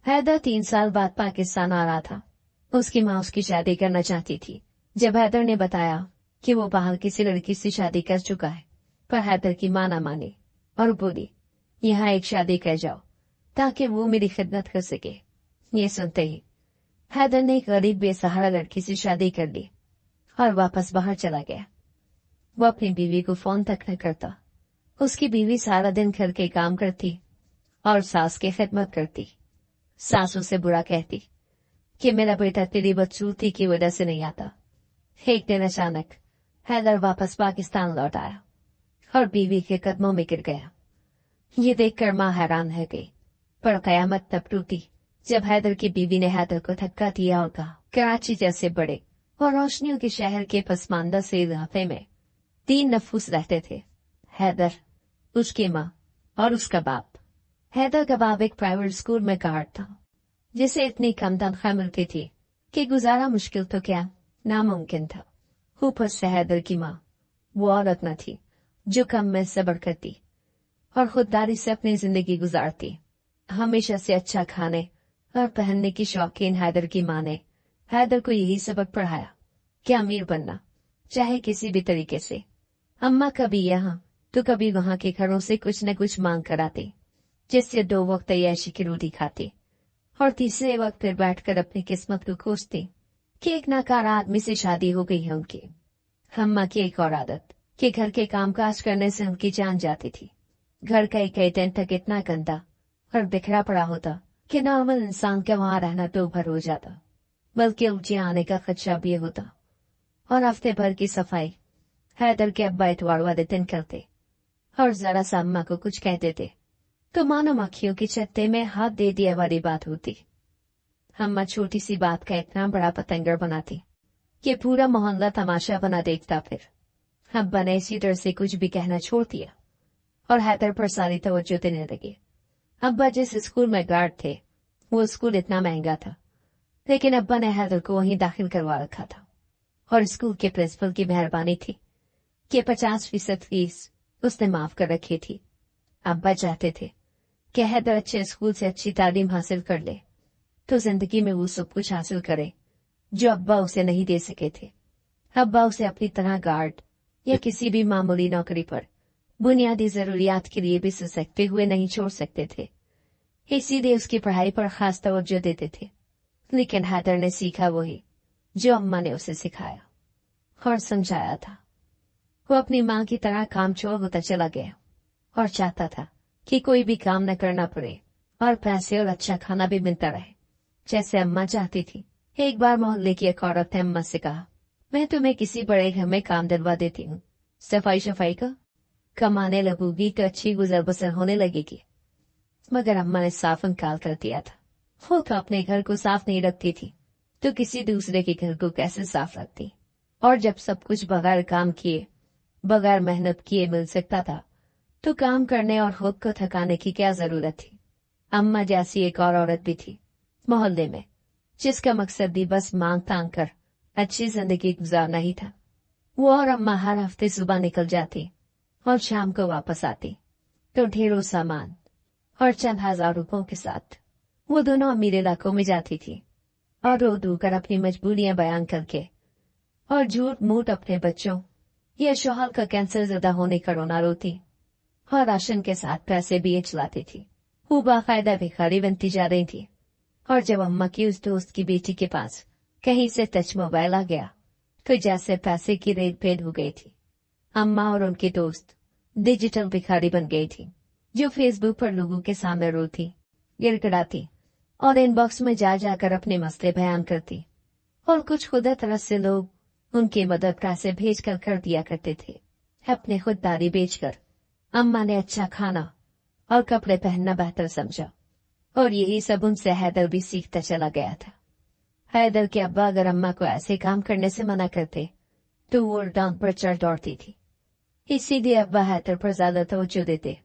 हैदर 3 साल बाद पाकिस्तान आ रहा था। उसकी माँ उसकी शादी करना चाहती थी। जब हैदर ने बताया कि वो बाहर किसी लड़की से शादी कर चुका है, पर हैदर की माँ ना मानी और बोली, यहाँ एक शादी कर जाओ ताकि वो मेरी खिदमत कर सके। ये सुनते ही हैदर ने एक गरीब बेसहारा लड़की से शादी कर ली और वापस बाहर चला गया। वो अपनी बीवी को फोन तक न करता। उसकी बीवी सारा दिन घर के काम करती और सास की खिदमत करती। सास उसे बुरा कहती कि मेरा बेटा तेरी बदसूरती की वजह से नहीं आता। एक दिन अचानक हैदर वापस पाकिस्तान लौट आया और बीवी के कदमों में गिर गया। ये देखकर माँ हैरान रह गई, पर कयामत तब टूटी जब हैदर की बीवी ने हैदर को धक्का दिया और कहा, कराची जैसे बड़े और रोशनियों के शहर के पसमानदा से इलाके में 3 नफूस रहते थे, हैदर, उसकी माँ और उसका बाप। हैदर का बाप एक प्राइवेट स्कूल में गार्ड था, जिसे इतनी कम तनख्वाह मिलती थी कि गुजारा मुश्किल तो क्या नामुमकिन था। ऊपर से हैदर की माँ वो औरत न थी जो कम में सब्र करती और खुददारी से अपनी जिंदगी गुजारती। हमेशा से अच्छा खाने और पहनने की शौकीन हैदर की माँ ने हैदर को यही सबक पढ़ाया कि अमीर बनना चाहे किसी भी तरीके से। अम्मा कभी यहाँ तो कभी वहां के घरों से कुछ न कुछ मांग कर आती, जिससे 2 वक्त तैयाशी की रोटी खाती और तीसरे वक्त फिर बैठकर अपनी किस्मत को खोजती कि एक नाकारा आदमी से शादी हो गई है उनकी। अम्मा की एक और आदत कि घर के कामकाज करने से उनकी जान जाती थी। घर का कई दिन तक इतना गंदा और बिखरा पड़ा होता कि नॉर्मल इंसान का वहां रहना तो भर हो जाता, बल्कि उलझे आने का खदशा भी होता। और हफ्ते भर की सफाई हैदर के अब्बा इतवार वाले दिन करते और जरा सा अम्मा को कुछ कहते थे तो मानो मक्खियों की छत्ते में हाथ दे दिया वाली बात होती। अम्मा छोटी सी बात का इतना बड़ा पतंगर बनाती कि पूरा मोहल्ला तमाशा बना देखता। फिर अब्बा ने इसी डर से कुछ भी कहना छोड़ दिया और हैदर पर सारी तवज्जो देने लगे। अब्बा जिस स्कूल में गार्ड थे वो स्कूल इतना महंगा था, लेकिन अब्बा ने हैदर को वहीं दाखिल करवा रखा था और स्कूल के प्रिंसिपल की मेहरबानी थी कि 50% फीस उसने माफ कर रखी थी। अब्बा चाहते थे कि हैदर अच्छे स्कूल से अच्छी तालीम हासिल कर ले तो जिंदगी में वो सब कुछ हासिल करे जो अब्बा उसे नहीं दे सके थे। अब्बा उसे अपनी तरह गार्ड या किसी भी मामूली नौकरी पर बुनियादी जरूरियात के लिए भी ससकते हुए नहीं छोड़ सकते थे, इसीलिए उसकी पढ़ाई पर खास तवज्जो देते थे। लेकिन हैदर ने सीखा वही जो अम्मा ने उसे सिखाया और समझाया था। वो अपनी माँ की तरह कामचोर होता चला गया और चाहता था कि कोई भी काम न करना पड़े और पैसे और अच्छा खाना भी मिलता रहे जैसे अम्मा चाहती थी। एक बार मोहल्ले की एक औरत ने अम्मा से कहा, मैं तुम्हें किसी बड़े घर में काम दिलवा देती हूँ, सफाई का कमाने लगूगी तो अच्छी गुजर बसर होने लगेगी। मगर अम्मा ने साफ इनकार कर दिया था। वो तो अपने घर को साफ नहीं रखती थी तो किसी दूसरे के घर को कैसे साफ रखती। और जब सब कुछ बगैर काम किए बगैर मेहनत किए मिल सकता था तो काम करने और खुद को थकाने की क्या जरूरत थी। अम्मा जैसी एक और औरत भी थी मोहल्ले में जिसका मकसद भी बस मांग तांग कर अच्छी जिंदगी गुजारना ही था। वो और अम्मा हर हफ्ते सुबह निकल जाती और शाम को वापस आती तो ढेरों सामान और चंद हजार रुपयों के साथ वो दोनों अमीर इलाकों में जाती थी और रो धो कर अपनी मजबूरियां बयान करके और झूठ मूठ अपने बच्चों या शौहर का कैंसर ज्यादा होने का रोना रोती और राशन के साथ पैसे भी चलाती थी। वो बाकायदा भिखारी बनती जा रही थी। और जब अम्मा की उस दोस्त की बेटी के पास कहीं से टच मोबाइल आ गया तो जैसे पैसे की रेत भेद हो गई थी। अम्मा और उनके दोस्त डिजिटल भिखारी बन गई थी जो फेसबुक पर लोगों के सामने रोती गिड़गिड़ाती और इनबॉक्स में जा जाकर अपने मसले बयान करती और कुछ खुदा तरह से लोग उनकी मदद पैसे भेज कर दिया करते थे। अपने खुददारी बेचकर अम्मा ने अच्छा खाना और कपड़े पहनना बेहतर समझा और यही सब उनसे हैदर भी सीखता चला गया था। हैदर के अब्बा अगर अम्मा को ऐसे काम करने से मना करते तो वो डांट पर चढ़ दौड़ती थी। इसीलिए अब्बा हैदर पर ज्यादा तवज्जो देते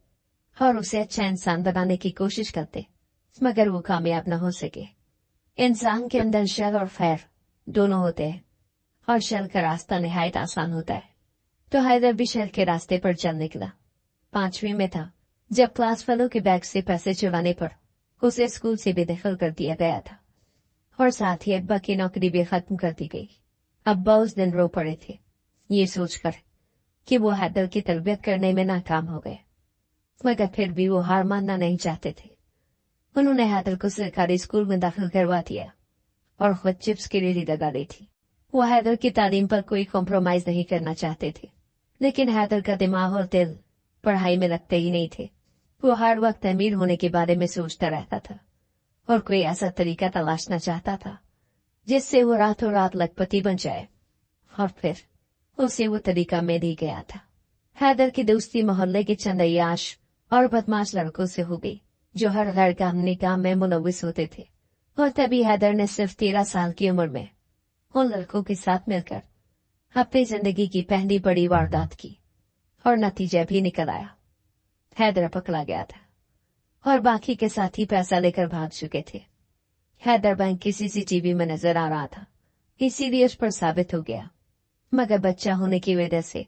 और उसे अच्छा इंसान बनाने की कोशिश करते, मगर वो कामयाब न हो सके। इंसान के अंदर शर और खैर दोनों होते हैं और शर का रास्ता निहायत आसान होता है। तो हैदर भी शर के रास्ते पर चल निकला। 5वीं में था जब क्लास फेलो के बैग से पैसे चुराने पर उसे स्कूल से बेदखल कर दिया गया था और साथ ही अब्बा की नौकरी भी खत्म कर दी गई। अब्बा उस दिन रो पड़े थे, ये सोचकर कि वो हैदर की तरबियत करने में नाकाम हो गए, मगर फिर भी वो हार मानना नहीं चाहते थे। उन्होंने हैदर को सरकारी स्कूल में दाखिल करवा दिया और खुद चिप्स की रेडी लगा ली थी। वो हैदर की तालीम पर कोई कॉम्प्रोमाइज नहीं करना चाहते थे, लेकिन हैदर का दिमाग और दिल पढ़ाई में लगते ही नहीं थे। वो हर वक्त अमीर होने के बारे में सोचता रहता था और कोई ऐसा तरीका तलाशना चाहता था जिससे वो रातों रात लखपति बन जाए, और फिर उसे वो तरीका मिल ही गया था। हैदर की दोस्ती मोहल्ले के चंद अय्याश और बदमाश लड़कों से हो गई जो हर गैर कानूनी काम में मुलविस होते थे, और तभी हैदर ने सिर्फ 13 साल की उम्र में उन लड़कों के साथ मिलकर अपनी जिंदगी की पहली बड़ी वारदात की, और नतीजा भी निकल आया। हैदर पकड़ा गया था और बाकी के साथी पैसा लेकर भाग चुके थे। हैदर बैंक की सीसीटीवी में नजर आ रहा था, इसीलिए उस पर साबित हो गया, मगर बच्चा होने की वजह से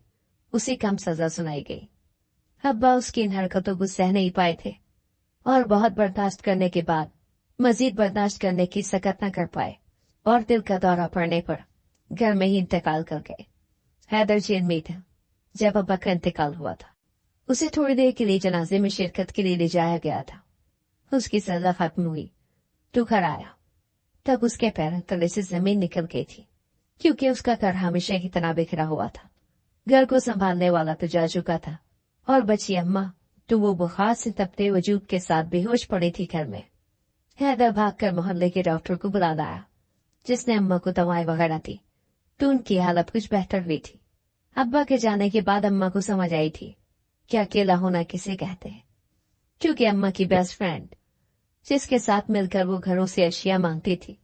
उसे कम सजा सुनाई गई। अब्बा उसकी इन हरकतों को सह नहीं पाए थे और बहुत बर्दाश्त करने के बाद मजीद बर्दाश्त करने की सकत न कर पाए और दिल का दौरा पड़ने पर घर में ही इंतकाल कर गए। हैदर जेल में था जब अब्बा का इंतकाल हुआ था। उसे थोड़ी देर के लिए जनाजे में शिरकत के लिए ले जाया गया था। उसकी सजा खत्म हुई तो घर आया, तब उसके पैरों तले से जमीन निकल गई थी, क्योंकि उसका घर हमेशा की तरह बिखरा हुआ था। घर को संभालने वाला तो जा चुका था और बची अम्मा तो वो बुखार से तपते वजूद के साथ बेहोश पड़ी थी घर में। हैदर भागकर मोहल्ले के डॉक्टर को बुला लाया, जिसने अम्मा को दवाएं वगैरह दी तो उनकी हालत कुछ बेहतर हुई थी। अब्बा के जाने के बाद अम्मा को समझ आई थी कि अकेला होना किसे कहते हैं, क्योंकि अम्मा की बेस्ट फ्रेंड जिसके साथ मिलकर वो घरों से अशिया मांगती थी,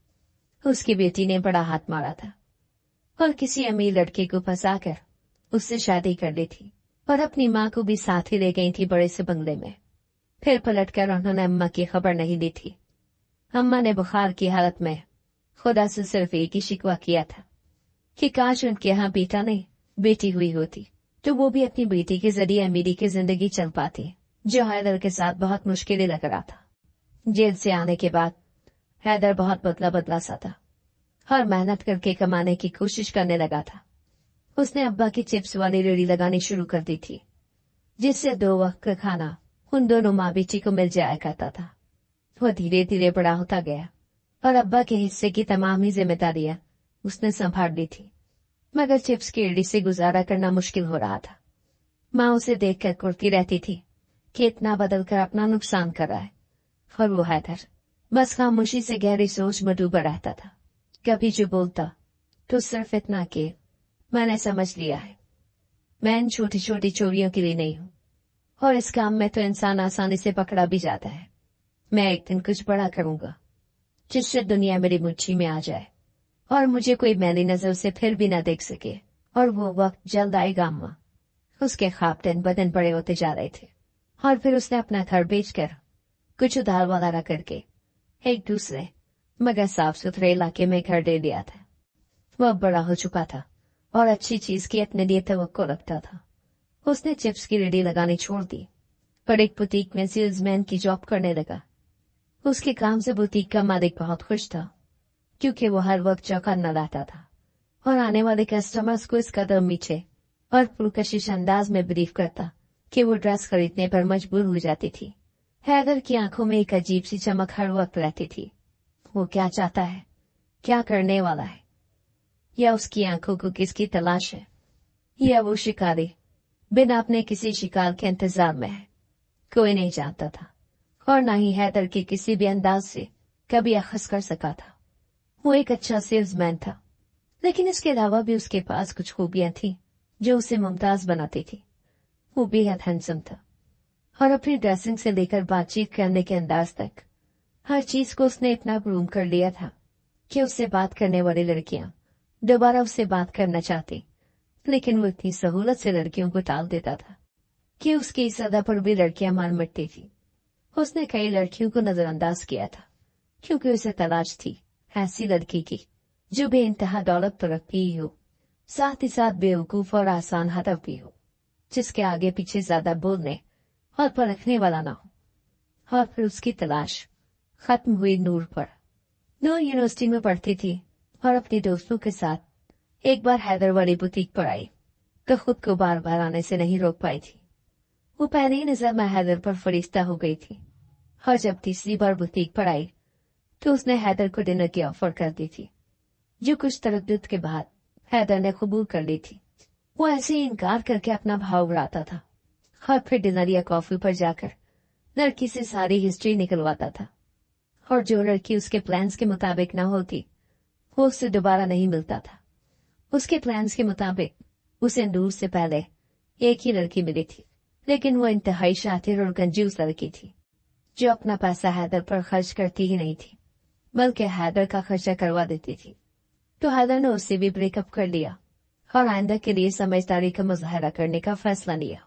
उसकी बेटी ने बड़ा हाथ मारा था और किसी अमीर लड़के को फंसाकर उससे शादी कर ली थी और अपनी माँ को भी साथ ही ले गई थी बड़े से बंगले में। फिर पलटकर उन्होंने अम्मा की खबर नहीं दी थी। अम्मा ने बुखार की हालत में खुदा से सिर्फ एक ही शिकवा किया था कि काश उनके यहाँ बेटा नहीं बेटी हुई होती तो वो भी अपनी बेटी के जरिए अमीरी की जिंदगी चल पाती, जो हैदर के साथ बहुत मुश्किलें लग रहा था। जेल से आने के बाद हैदर बहुत बदला सा था और मेहनत करके कमाने की कोशिश करने लगा था। उसने अब्बा की चिप्स वाली रेडी लगानी शुरू कर दी थी, जिससे 2 वक्त का खाना उन दोनों माँ बेटी को मिल जाया करता था। वो धीरे धीरे बड़ा होता गया और अब्बा के हिस्से की तमाम ही जिम्मेदारियां उसने संभाल ली थी, मगर चिप्स की रेडी से गुजारा करना मुश्किल हो रहा था। माँ उसे देखकर कुड़ती रहती थी कि इतना बदल कर अपना नुकसान कर रहा है, और वो हैदर बस खामोशी से गहरी सोच में डूबा रहता था। कभी जो बोलता तो सिर्फ इतना कि मैंने समझ लिया है, मैं इन छोटी छोटी चोरियों के लिए नहीं हूँ, और इस काम में तो इंसान आसानी से पकड़ा भी जाता है। मैं एक दिन कुछ बड़ा करूंगा जिससे दुनिया मेरी मुट्ठी में आ जाए और मुझे कोई मैली नजर से फिर भी न देख सके, और वो वक्त जल्द आएगा अम्मा। उसके ख्वाब दिन ब दिन बड़े होते जा रहे थे और फिर उसने अपना घर बेचकर कुछ उधार वगैरह करके एक दूसरे मगर साफ सुथरे इलाके में घर ले लिया था। वह बड़ा हो चुका था और अच्छी चीज की अपने लिए तवक्को रखता था। उसने चिप्स की रेडी लगानी छोड़ दी पर एक बुटीक में सेल्समैन की जॉब करने लगा। उसके काम से बुटीक का मालिक बहुत खुश था, क्योंकि वो हर वक्त चौकन्ना रहता था और आने वाले कस्टमर्स को इस कदर मीठे और पुरकशिश अंदाज में ब्रीफ करता कि वो ड्रेस खरीदने पर मजबूर हो जाती थी। हैदर की आंखों में एक अजीब सी चमक हर वक्त रहती थी। वो क्या चाहता है, क्या करने वाला है, या उसकी आंखों को किसकी तलाश है, या वो शिकारी बिना अपने किसी शिकार के इंतजार में है, कोई नहीं जानता था, और न ही हैदर के किसी भी अंदाज से कभी अखज़ कर सका था। वो एक अच्छा सेल्समैन था, लेकिन इसके अलावा भी उसके पास कुछ खूबियां थी जो उसे मुमताज बनाती थी। वो बेहद हैंडसम था और अपनी ड्रेसिंग से लेकर बातचीत करने के अंदाज तक हर चीज को उसने इतना ग्रूम कर लिया था कि उससे बात करने वाली लड़कियां दोबारा उससे बात करना चाहती, लेकिन वो इतनी सहूलत से लड़कियों को टाल देता था कि उसकी इस अदा पर भी लड़कियां मान मरती थी। उसने कई लड़कियों को नजरअंदाज किया था क्योंकि उसे तलाश थी ऐसी लड़की की जो बेइंतहा दौलत तो रखती ही हो, साथ ही साथ बेवकूफ और आसान हदफ भी हो, जिसके आगे पीछे ज्यादा बोलने और परखने वाला ना हो। और फिर उसकी तलाश खत्म हुई नूर पर। नूर यूनिवर्सिटी में पढ़ती थी और अपने दोस्तों के साथ एक बार हैदर वाली बुटीक पर आई तो खुद को बार बार आने से नहीं रोक पाई थी। वो पहली नजर में हैदर पर फरिश्ता हो गई थी और जब तीसरी बार बुटीक पर आई तो उसने हैदर को डिनर की ऑफर कर दी थी, जो कुछ तरद्दुद के बाद हैदर ने कबूल कर ली थी। वो ऐसे ही इनकार करके अपना भाव उड़ाता था और फिर डिनर या कॉफी पर जाकर लड़की से सारी हिस्ट्री निकलवाता था, और जो लड़की उसके प्लान्स के मुताबिक न होती वो उससे दोबारा नहीं मिलता था। उसके प्लान्स के मुताबिक उसे नूर से पहले एक ही लड़की मिली थी, लेकिन वो इंतहाई शातिर और कंजूस लड़की थी जो अपना पैसा हैदर पर खर्च करती ही नहीं थी, बल्कि हैदर का खर्चा करवा देती थी। तो हैदर ने उससे भी ब्रेकअप कर लिया और आइंदा के लिए समझदारी का मुजाहरा करने का फैसला लिया।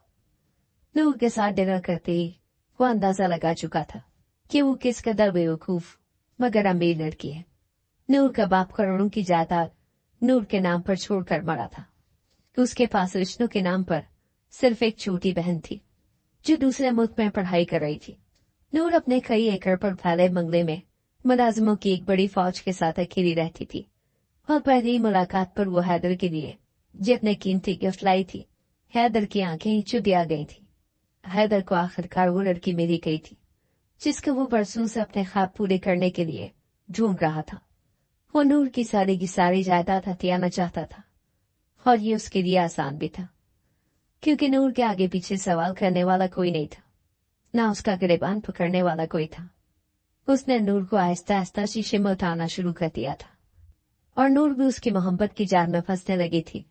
नूर के साथ डिनर करते ही वो अंदाजा लगा चुका था कि वो किस कदर बेवकूफ मगर अमीर लड़की है। नूर का बाप करोड़ों की जायदाद नूर के नाम पर छोड़कर मरा था। उसके पास विष्णु के नाम पर सिर्फ एक छोटी बहन थी जो दूसरे मुल्क में पढ़ाई कर रही थी। नूर अपने कई एकड़ पर फैले बंगले में मुलाजिमों की एक बड़ी फौज के साथ अकेली रहती थी, और पहली मुलाकात पर वो हैदर के लिए जितने कीमती गिफ्ट लाई थी, हैदर की आंखें ही चुदिया गई थी। हैदर को आखिरकार वो लड़की मिली गई थी जिसको वो बरसों से अपने ख्वाब पूरे करने के लिए ढूंढ रहा था। वो नूर की सारी जायदाद हथियाना चाहता था, और ये उसके लिए आसान भी था क्योंकि नूर के आगे पीछे सवाल करने वाला कोई नहीं था, ना उसका गिरेबान पकड़ने वाला कोई था। उसने नूर को आहिस्ता आहिस्ता शीशे में उठाना शुरू कर दिया था और नूर भी उसकी मोहब्बत की जाल में फंसने लगी थी।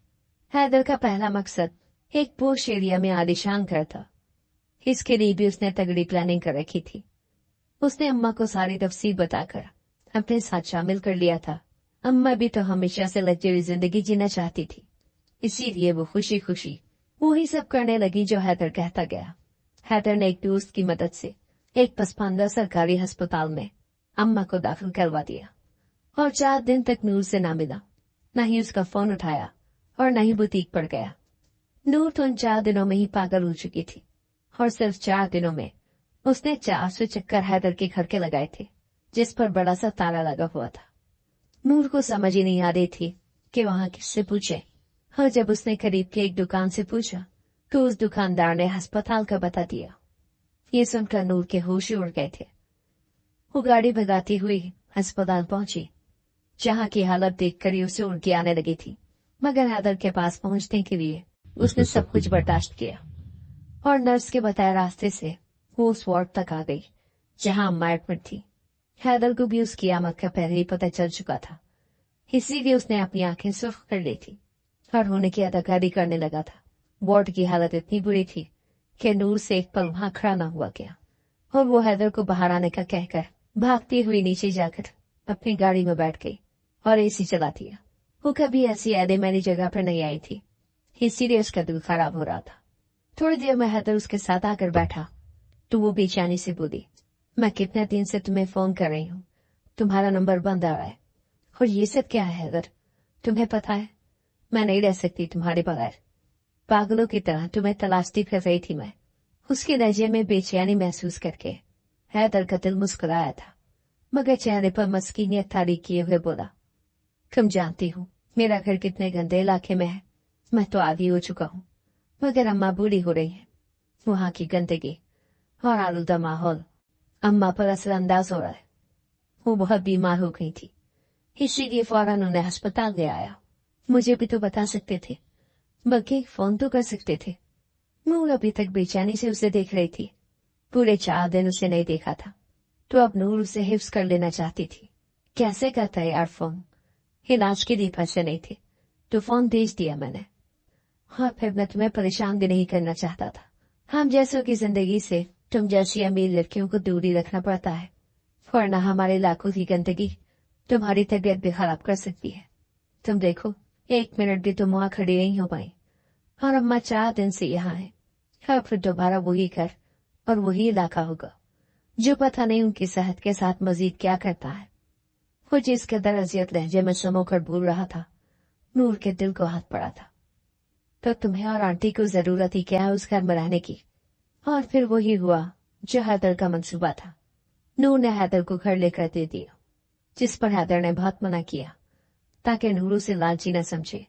हैदर का पहला मकसद एक पोश एरिया में आलीशान घर था। इसके लिए भी उसने तगड़ी प्लानिंग कर रखी थी। उसने अम्मा को सारी तफसील बताकर अपने साथ शामिल कर लिया था। अम्मा भी तो हमेशा से लग्जरी जिंदगी जीना चाहती थी, इसीलिए वो खुशी खुशी वही सब करने लगी जो हैदर कहता गया। हैदर ने एक दोस्त की मदद से एक पसमानदा सरकारी अस्पताल में अम्मा को दाखिल करवा दिया और 4 दिन तक नूर से ना मिला, न ही उसका फोन उठाया और न ही बुटीक पर गया। नूर तो इन 4 दिनों में ही पागल हो चुकी थी और सिर्फ 4 दिनों में उसने 400 चक्कर हैदर के घर के लगाए थे जिस पर बड़ा सा ताला लगा हुआ था। नूर को समझ ही नहीं आ रही थी कि वहां किससे पूछे, और जब उसने करीब के एक दुकान से पूछा तो उस दुकानदार ने अस्पताल का बता दिया। ये सुनकर नूर के होश उड़ गए थे। वो गाड़ी भगाती हुई अस्पताल पहुंची, जहां की हालत देखकर ही उसे उल्टी आने लगी थी, मगर हैदर के पास पहुंचने के लिए उसने सब कुछ बर्दाश्त किया और नर्स के बताए रास्ते से वो उस वार्ड तक आ गई जहां अम्मा एडमिट थी। हैदर को भी उसकी आमद का पहले ही पता चल चुका था, इसीलिए उसने अपनी आंखें सुर्ख कर ली थी और होने की अदाकारी करने लगा था। वार्ड की हालत इतनी बुरी थी कि नूर से एक पल वहां खड़ा न हुआ गया और वो हैदर को बाहर आने का कहकर भागती हुई नीचे जाकर अपनी गाड़ी में बैठ गई और एसी चला दिया। वो कभी ऐसी ऐदे मैली जगह पर नहीं आई थी, इसीलिए उसका दिल खराब हो रहा था। थोड़ी देर में हैदर उसके साथ आकर बैठा तो वो बेचैनी से बोली, मैं कितने दिन से तुम्हें फोन कर रही हूँ, तुम्हारा नंबर बंद आ रहा है। और ये सब क्या है हैदर? तुम्हें पता है मैं नहीं रह सकती तुम्हारे बगैर। पागलों की तरह तुम्हें तलाशती फिर रही थी मैं। उसके लहजे में बेचैनी महसूस करके हैदर का दिल मुस्कुराया था, मगर चेहरे पर मस्कीनियत तारी किए हुए बोला, तुम जानती हो मेरा घर कितने गंदे इलाके में है। मैं तो आदी हो चुका हूँ, मगर अम्मा बूढ़ी हो रही है। वहां की गंदगी और आलूदा माहौल अम्मा पर असरअंदाज हो रहा है। वो बहुत बीमार हो गई थी, इसीलिए फौरन उन्हें अस्पताल ले आया। मुझे भी तो बता सकते थे, बल्कि एक फोन तो कर सकते थे। नूर अभी तक बेचैनी से उसे देख रही थी। पूरे 4 दिन उसे नहीं देखा था, तो अब नूर उसे हिफ्ज कर लेना चाहती थी। कैसे करता है यार फोन? इलाज के लिए पैसे नहीं थे तो फोन भेज दिया मैंने। हाँ, फिर मैं तुम्हें परेशान भी नहीं करना चाहता था। हम जैसों की जिंदगी से तुम जैसी अमीर लड़कियों को दूरी रखना पड़ता है, वरना हमारे इलाकों की गंदगी तुम्हारी तबीयत भी खराब कर सकती है। तुम देखो, 1 मिनट भी तुम वहां खड़ी नहीं हो पाई, और अम्मा 4 दिन से यहाँ है। हाँ, फिर दोबारा वही घर और वही इलाका होगा जो पता नहीं उनकी सेहत के साथ मजीद क्या करता है। वो जिस कदर अजियत लहजे में समोकर बोल रहा था, नूर के दिल को हाथ पड़ा था। तो तुम्हें और आंटी को जरूरत ही क्या है उस घर में रहने की? और फिर वही हुआ जो हैदर का मंसूबा था। नूर ने हैदर को घर लेकर दे दिया, जिस पर हैदर ने बहुत मना किया ताकि नूर उसे लालची न समझे।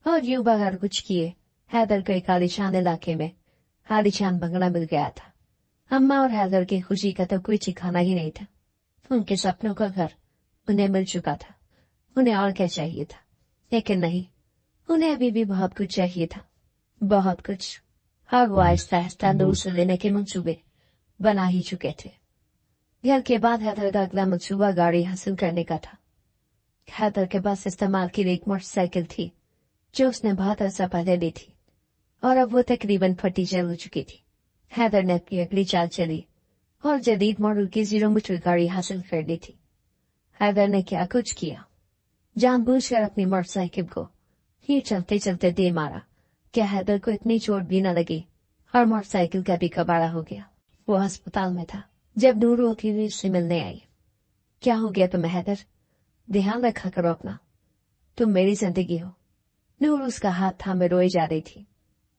और यूं बगैर कुछ किए हैदर को एक आलीशान इलाके में आलीशान बंगला मिल गया था। अम्मा और हैदर की खुशी का तो कोई ठिकाना ही नहीं था। उनके सपनों का घर उन्हें मिल चुका था। उन्हें और क्या चाहिए था? लेकिन नहीं, उन्हें अभी भी बहुत कुछ चाहिए था, बहुत कुछ। और वो आहिस्ता आहिस्ता नूर से लेने के मंसूबे बना ही चुके थे। घर के बाद हैदर का अगला मंसूबा गाड़ी हासिल करने का था। हैदर के पास इस्तेमाल की एक मोटरसाइकिल थी जो उसने बहुत अर्सा पहले ली थी, और अब वो तकरीबन फटी चल चुकी थी। हैदर ने अपनी अगली चाल चली और जदीद मॉडल की 0 मीटर गाड़ी हासिल कर ली थी। हैदर ने क्या कुछ किया, जानबूझकर अपनी मोटरसाइकिल को ही चलते चलते दे मारा। क्या हैदर को इतनी चोट भी न लगी और मोटरसाइकिल का भी कबाड़ा हो गया। वो अस्पताल में था जब नूर होती हुई उससे मिलने आई। क्या हो गया तुम्हें हैदर? ध्यान रखा करो अपना, तुम मेरी जिंदगी हो। नूर उसका हाथ थामे रोई जा रही थी।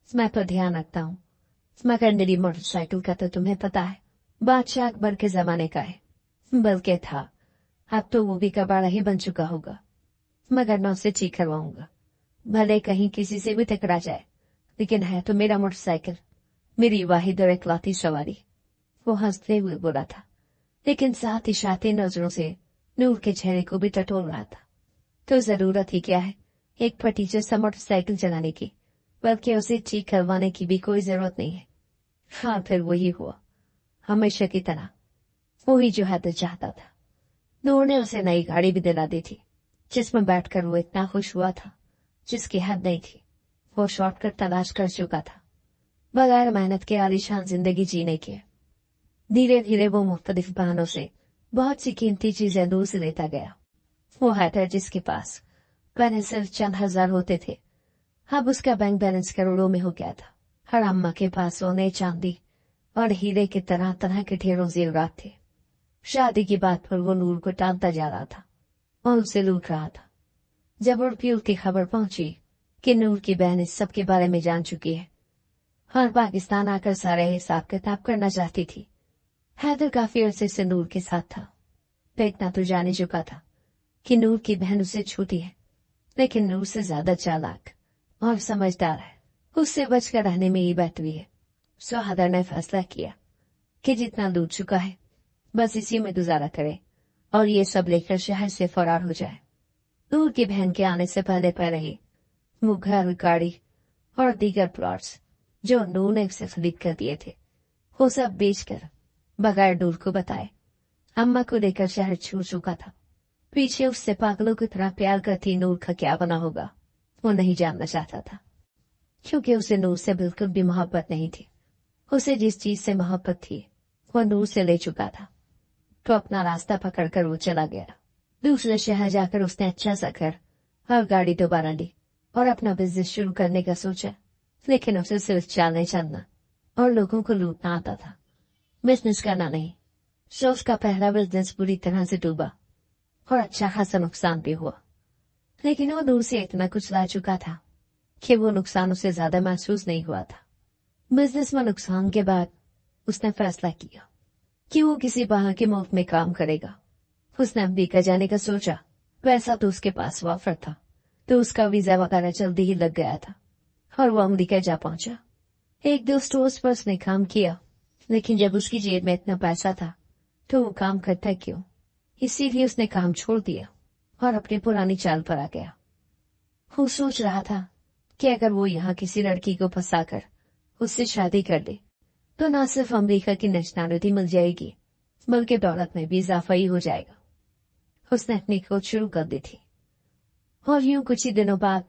मैं तो ध्यान रखता हूँ, मगर मेरी मोटरसाइकिल का तो तुम्हें पता है बादशाह अकबर के जमाने का है, बल्कि था, अब तो वो भी कबाड़ा ही बन चुका होगा। मगर मैं उससे ठीक करवाऊंगा, भले कहीं किसी से भी टकरा जाए, लेकिन है तो मेरा मोटरसाइकिल, मेरी वाहिद और इकलौती सवारी। वो हंसते हुए बोला था, लेकिन साथ ही शाती नजरों से नूर के चेहरे को भी टटोल रहा था। तो जरूरत ही क्या है एक फटीचर सा मोटरसाइकिल चलाने की, बल्कि उसे ठीक करवाने की भी कोई जरूरत नहीं है। हाँ, फिर वही हुआ हमेशा की तरह, वही जो हैदर चाहता था। नूर ने उसे नई गाड़ी भी दिला दी थी, जिसमें बैठकर वो इतना खुश हुआ था जिसकी हद नहीं थी। वो शॉर्टकट तलाश कर चुका था, बगैर मेहनत के आलीशान जिंदगी जीने के। धीरे धीरे वो मुख्तलिफ बहानों से बहुत सी कीमती चीजें दूर से लेता गया। वो हैदर जिसके पास पहले सिर्फ चंद हजार होते थे, अब उसका बैंक बैलेंस करोड़ों में हो गया था। हर अम्मा के पास सोने, चांदी और हीरे के तरह तरह के ढेरों जेवरात थे। शादी की बात पर वो नूर को टालता जा रहा था और उसे लूट रहा था। जब उर्फिल की खबर पहुंची कि नूर की बहन इस सब के बारे में जान चुकी है और पाकिस्तान आकर सारे हिसाब किताब करना चाहती थी, हैदर काफी अरसे से नूर के साथ था। इतना तो जान ही चुका था कि नूर की बहन उससे छोटी है, लेकिन नूर से ज्यादा चालाक और समझदार है। उससे बचकर रहने में ही बेहतरी है। सो हैदर ने फैसला किया कि जितना लूट चुका है बस इसी में गुजारा करे और ये सब लेकर शहर से फरार हो जाए। नूर की बहन के आने से पहले पहले ही वो घर, गाड़ी और दीगर प्लॉट्स जो नूर ने उसे खरीद कर दिए थे, वो सब बेचकर बगैर नूर को बताए अम्मा को लेकर शहर छोड़ चुका था। पीछे उससे पागलों की तरह प्यार करती नूर का क्या बना होगा वो नहीं जानना चाहता था, क्योंकि उसे नूर से बिल्कुल भी मोहब्बत नहीं थी। उसे जिस चीज से मोहब्बत थी वो नूर से ले चुका था। तो अपना रास्ता पकड़कर वो चला गया। दूसरे शहर जाकर उसने अच्छा सा घर और गाड़ी दोबारा ली और अपना बिजनेस शुरू करने का सोचा, लेकिन उसे सिर्फ चालने चलना और लोगों को लूटना आता था, बिजनेस करना नहीं। सो उसका पहला बिजनेस बुरी तरह से डूबा और अच्छा खासा नुकसान भी हुआ। लेकिन वो दूर से इतना कुछ ला चुका था कि वो नुकसान उसे ज्यादा महसूस नहीं हुआ था। बिजनेस में नुकसान के बाद उसने फैसला किया कि वो किसी बाहर के मुल्क में काम करेगा। उसने अमेरिका जाने का सोचा। पैसा तो उसके पास वाफर था, तो उसका वीजा वगैरह जल्दी ही लग गया था और वो अमेरिका जा पहुंचा। 1-2 स्टोर्स पर उसने काम किया, लेकिन जब उसकी जेब में इतना पैसा था तो वो काम करता क्यों? इसीलिए उसने काम छोड़ दिया और अपनी पुरानी चाल पर आ गया। वो सोच रहा था कि अगर वो यहाँ किसी लड़की को फंसाकर उससे शादी कर ले तो न सिर्फ अमेरिका की नेशनैलिटी मिल जाएगी, बल्कि दौलत में भी इजाफा ही हो जाएगा। उसने अपनी खोज शुरू कर दी थी और यूं कुछ ही दिनों बाद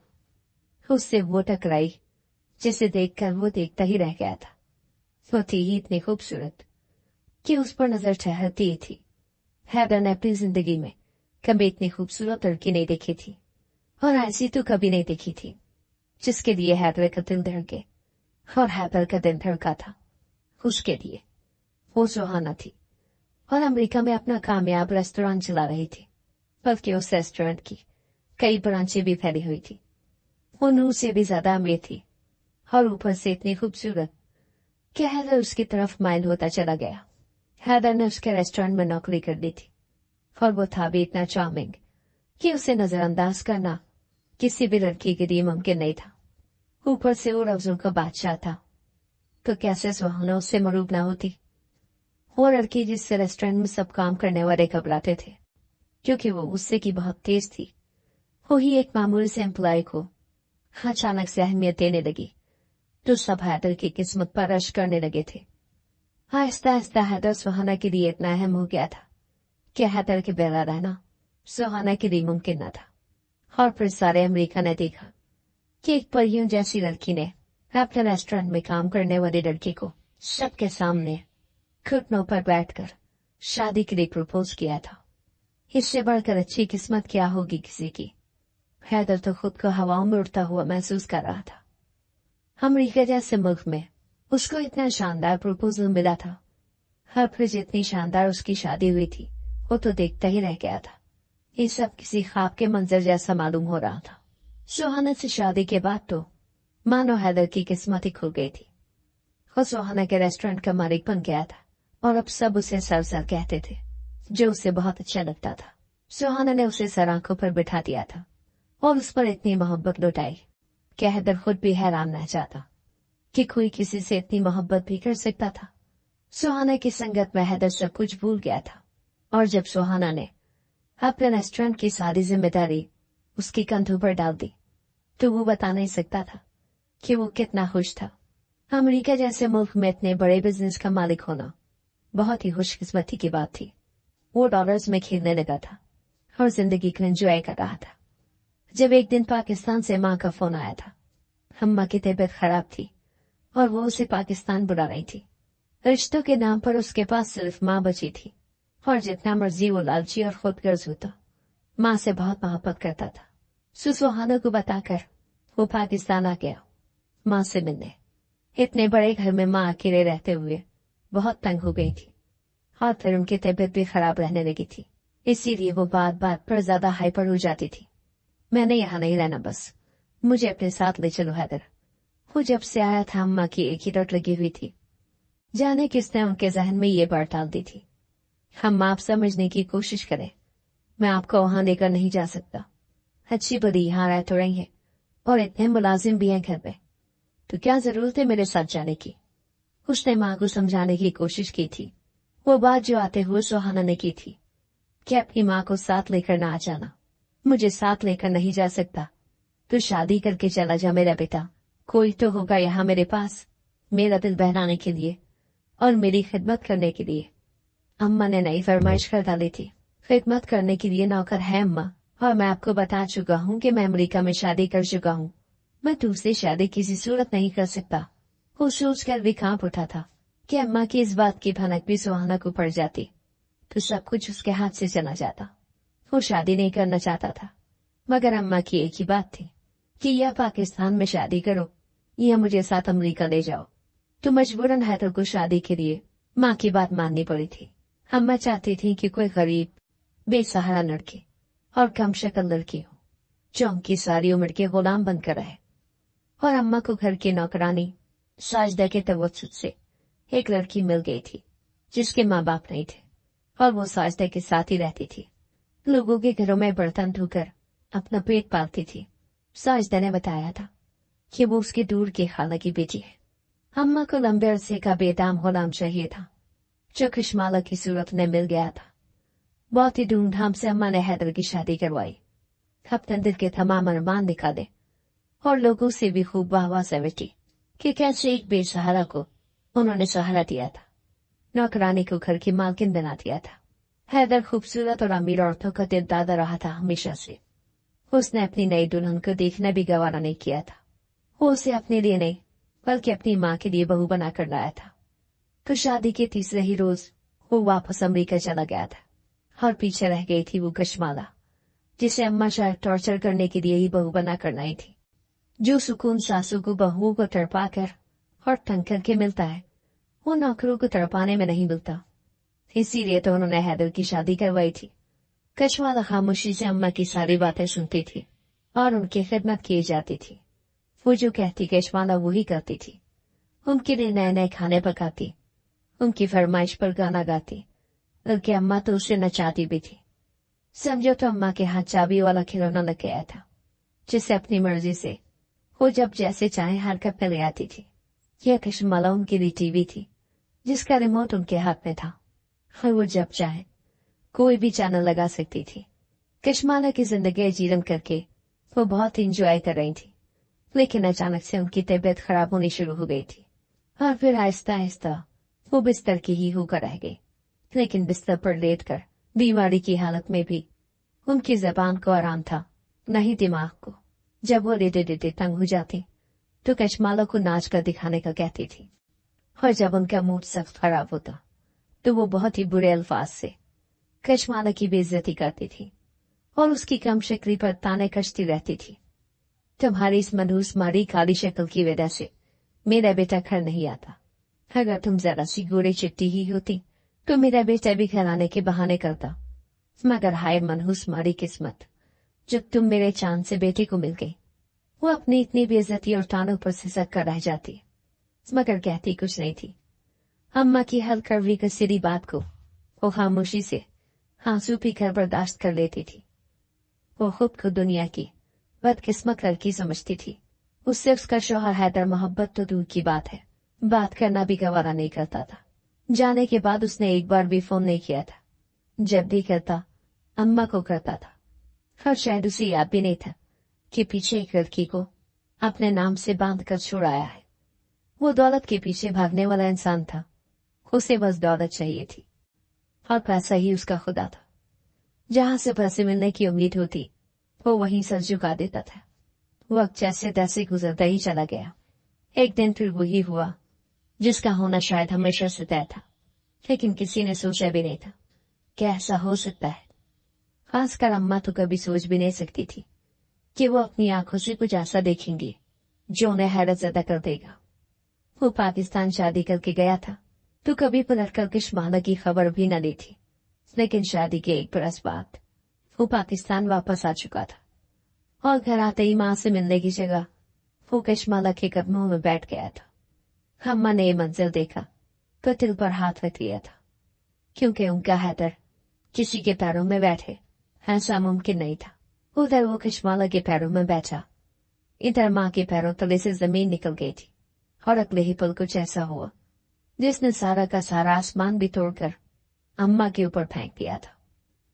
उससे वो टकराई जिसे देखकर वो देखता ही रह गया था। वो थी ही इतनी खूबसूरत कि उस पर नजर ठहरती ही थी। हैदर ने अपनी जिंदगी में कभी इतनी खूबसूरत लड़की नहीं देखी थी, और ऐसी तो कभी नहीं देखी थी जिसके लिए हैदर का दिल धड़के। और हैदर का दिल धड़का था उसके लिए। वो सुहाना थी और अमेरिका में अपना कामयाब रेस्टोरेंट चला रही थी, बल्कि उस रेस्टोरेंट की कई ब्रांचें भी फैली हुई थी। वो नूर से भी ज्यादा अमीर थी और ऊपर से इतनी खूबसूरत कि हैदर उसकी तरफ माइल होता चला गया। हैदर ने उसके रेस्टोरेंट में नौकरी कर दी थी और वो था भी इतना चार्मिंग कि उसे नजरअंदाज करना किसी भी लड़की के लिए मुमकिन नहीं था। ऊपर से वो रफ्जों का बादशाह था, तो कैसे सुहाना उससे मरूब ना होती। वो लड़की जिससे रेस्टोरेंट में सब काम करने वाले घबराते थे क्योंकि वो गुस्से की बहुत तेज थी, वो ही एक मामूली से एम्प्लॉय को अचानक से अहमियत देने लगी तो सब हैदर की किस्मत पर रश करने लगे थे। आहिस्ता आहिस्ता हैदर सुहाना के लिए इतना अहम हो गया था कि हैदर के बेला रहना सुहाना के लिए मुमकिन न था। और फिर सारे अमेरिका ने देखा कि एक परियों जैसी लड़की ने अपने रेस्टोरेंट में काम करने वाली लड़की को सबके सामने घुटनों पर बैठकर शादी के लिए प्रपोज किया था। इससे बढ़कर अच्छी किस्मत क्या होगी किसी की। हैदर तो खुद को हवाओं में उड़ता हुआ महसूस कर रहा था। अमेरिका जैसे मुल्क में उसको इतना शानदार प्रपोजल मिला था, हर फिर जितनी शानदार उसकी शादी हुई थी वो तो देखता ही रह गया था। ये सब किसी ख्वाब के मंजर जैसा मालूम हो रहा था। सुहाना से शादी के बाद तो मानो हैदर की किस्मत ही खुल गई थी। वो सुहाना के रेस्टोरेंट का मालिक बन गया था और अब सब उसे सर सर कहते थे, जो उसे बहुत अच्छा लगता था। सुहाना ने उसे सर आंखों पर बिठा दिया था और उस पर इतनी मोहब्बत लुटाई कि हैदर खुद भी हैरान रह जाता कि कोई किसी से इतनी मोहब्बत भी कर सकता था। सुहाना की संगत में हैदर सब कुछ भूल गया था और जब सुहाना ने अपने रेस्टोरेंट की सारी जिम्मेदारी उसकी कंधों पर डाल दी तो वो बता नहीं सकता था कि वो कितना खुश था। अमेरिका जैसे मुल्क में इतने बड़े बिजनेस का मालिक होना बहुत ही खुशकिस्मती की बात थी। वो डॉलर्स में खेलने लगा था और जिंदगी को एंजॉय कर रहा था जब एक दिन पाकिस्तान से माँ का फोन आया था। अम्मा की तबीयत खराब थी और वो उसे पाकिस्तान बुला रही थी। रिश्तों के नाम पर उसके पास सिर्फ माँ बची थी और जितना मर्जी वो लालची और खुदगर्ज होता, माँ से बहुत मोहब्बत करता था। सुहाना को बताकर वो पाकिस्तान आ गया माँ से मिलने। इतने बड़े घर में माँ अकेले रहते हुए बहुत तंग हो गई थी और फिर उनकी तबीयत भी खराब रहने लगी थी, इसीलिए वो बात बात पर ज्यादा हाइपर हो जाती थी। मैंने यहाँ नहीं रहना, बस मुझे अपने साथ ले चलो हैदर। वो जब से आया था अम्मा की एक ही रट लगी हुई थी। जाने किसने उनके जहन में ये बात डाल दी थी। हम आप समझने की कोशिश करें, मैं आपको वहां लेकर नहीं जा सकता। अच्छी बड़ी यहाँ रह तो रही है और इतने मुलाजिम भी हैं घर में, तो क्या जरूरत है मेरे साथ जाने की। उसने माँ को समझाने की कोशिश की थी। वो बात जो आते हुए सुहाना ने की थी कि अपनी माँ को साथ लेकर ना आ जाना। मुझे साथ लेकर नहीं जा सकता तो शादी करके चला जा मेरा बेटा, कोई तो होगा यहाँ मेरे पास मेरा दिल बहलाने के लिए और मेरी खिदमत करने के लिए। अम्मा ने नई फरमाइश कर डाली थी। खिदमत करने के लिए नौकर है अम्मा, और मैं आपको बता चुका हूँ कि मैं अमेरिका में शादी कर चुका हूँ। मैं दूसरी शादी किसी सूरत नहीं कर सकता। वो सोच कर भी कांप उठा था कि अम्मा की इस बात की भनक भी सुहाना को पड़ जाती तो सब कुछ उसके हाथ से चला जाता। वो शादी नहीं करना चाहता था, मगर अम्मा की एक ही बात थी कि या पाकिस्तान में शादी करो या मुझे साथ अमेरिका ले जाओ। तो मजबूरन हैदर को शादी के लिए माँ की बात माननी पड़ी थी। अम्मा चाहती थी कि कोई गरीब बेसहारा लड़की और कम शक्ल लड़की हो जो उनकी सारी उम्र के गुलाम बनकर रहे। और अम्मा को घर की नौकरानी साजदा के तवज्जुद से एक लड़की मिल गई थी जिसके माँ बाप नहीं थे और वो साजदा के साथ ही रहती थी। लोगों के घरों में बर्तन धोकर अपना पेट पालती थी। साजदा ने बताया था कि वो उसके दूर की खाला की बेटी है। अम्मा को लंबे अरसे का बेदाम गुलाम चाहिए था जो खुशमाला की सूरत में मिल गया था। बहुत ही धूमधाम से अम्मा ने हैदर की शादी करवाई। अपने दिल के तमाम अरमान निकाले और लोगों से भी खूब वाहवाह समेटी कि कैसे एक बेसहारा को उन्होंने सहारा दिया था, नौकरानी को घर की मालकिन बना दिया था। हैदर खूबसूरत और अमीर औरतों का दिल दादा रहा था हमेशा से। उसने अपनी नई दुल्हन को देखना भी गवारा नहीं किया था। वो उसे अपने लिए नहीं बल्कि अपनी माँ के लिए बहू बनाकर लाया था। तो शादी के तीसरे ही रोज वो वापस अमेरिका चला गया था और पीछे रह गई थी वो कशमाला जिसे अम्मा शायद टॉर्चर करने के लिए ही बहू बना कर लाई थी। जो सुकून सासू को बहुओं को तड़पा कर और तंग करके मिलता है वो नौकरों को तड़पाने में नहीं मिलता। इसीलिए तो उन्होंने हैदर की शादी करवाई थी। कशमाला खामोशी से अम्मा की सारी बातें सुनती थी और उनकी खिदमत की जाती थी। वो जो कहती कशमाला वही करती थी। उनके लिए नए नए खाने पकाती, उनकी फरमाइश पर गाना गाती, बल्कि अम्मा तो उसे नचाती भी थी। समझो तो अम्मा के हाथ चाबी वाला खिलौना लग गया था, जिसे अपनी मर्जी से वो जब जैसे चाहे हरकत में ले आती थी। यह कश्माला उनकी भी टीवी थी, जिसका रिमोट उनके हाथ में था, और वो जब चाहे कोई भी चैनल लगा सकती थी। कश्माला की जिंदगी जीवन करके वो बहुत इंजॉय कर रही थी, लेकिन अचानक से उनकी तबीयत खराब होनी शुरू हो गई थी, और फिर आहिस्ता आहिस्ता वो बिस्तर की ही होकर रह गई। लेकिन बिस्तर पर लेटकर बीमारी की हालत में भी उनकी जबान को आराम था, नहीं दिमाग को। जब वो लेटे लेटे तंग हो जाती तो कश्माला को नाच कर दिखाने का कहती थी, और जब उनका मूड सख्त खराब होता तो वो बहुत ही बुरे अल्फाज से कश्माला की बेइज्जती करती थी और उसकी कम शक्ली पर ताने कसती रहती थी। तुम्हारी इस मनहूस मारी काली शक्ल की वजह से मेरा बेटा घर नहीं आता। अगर तुम जरा सी गोरी चिट्टी ही होती तो मेरा बेटा भी घर आने के बहाने करता। मगर हाय मनहूस मारी किस्मत, जब तुम मेरे चांद से बेटे को मिल गई। वो अपनी इतनी बेइज्जती और तानों पर सिसक कर रह जाती, मगर कहती कुछ नहीं थी। अम्मा की हल कड़वी कसीरी बात को वो खामोशी से आंसू पीकर बर्दाश्त कर लेती थी। वो खुद को दुनिया की बदकिस्मत लड़की समझती थी। उससे उसका शौहर हैदर मोहब्बत तो दूर की बात है, बात करना भी गवारा नहीं करता था। जाने के बाद उसने एक बार भी फोन नहीं किया था। जब भी करता अम्मा को करता था, और शायद उसे याद भी नहीं था कि पीछे एक लड़की को अपने नाम से बांध कर छुड़ाया है। वो दौलत के पीछे भागने वाला इंसान था। उसे बस दौलत चाहिए थी, और पैसा ही उसका खुदा था। जहां से पैसे मिलने की उम्मीद होती वो वहीं सर झुका देता था। वक्त जैसे तैसे गुजरता ही चला गया। एक दिन फिर वही हुआ जिसका होना शायद हमेशा से तय था, लेकिन किसी ने सोचा भी नहीं था कि ऐसा हो सकता है। खासकर अम्मा तो कभी सोच भी नहीं सकती थी कि वो अपनी आंखों से कुछ ऐसा देखेंगी जो उन्हें हैरत ज़दा कर देगा। वो पाकिस्तान शादी करके गया था तो कभी पलटकर कश्माला की खबर भी न ली थी, लेकिन शादी के एक बरस बाद वो पाकिस्तान वापस आ चुका था, और घर आते ही माँ से मिलने की जगह वो कश्माला के कदमों में बैठ गया था। अम्मा ने ये मंजर देखा तो दिल पर हाथ रख लिया था, क्योंकि उनका हैदर किसी के पैरों में बैठे ऐसा मुमकिन नहीं था। उधर वो कश्माला के पैरों में बैठा, इधर माँ के पैरों तले से जमीन निकल गई थी, और अगले ही पल कुछ ऐसा हुआ जिसने सारा का सारा आसमान भी तोड़कर अम्मा के ऊपर फेंक दिया था।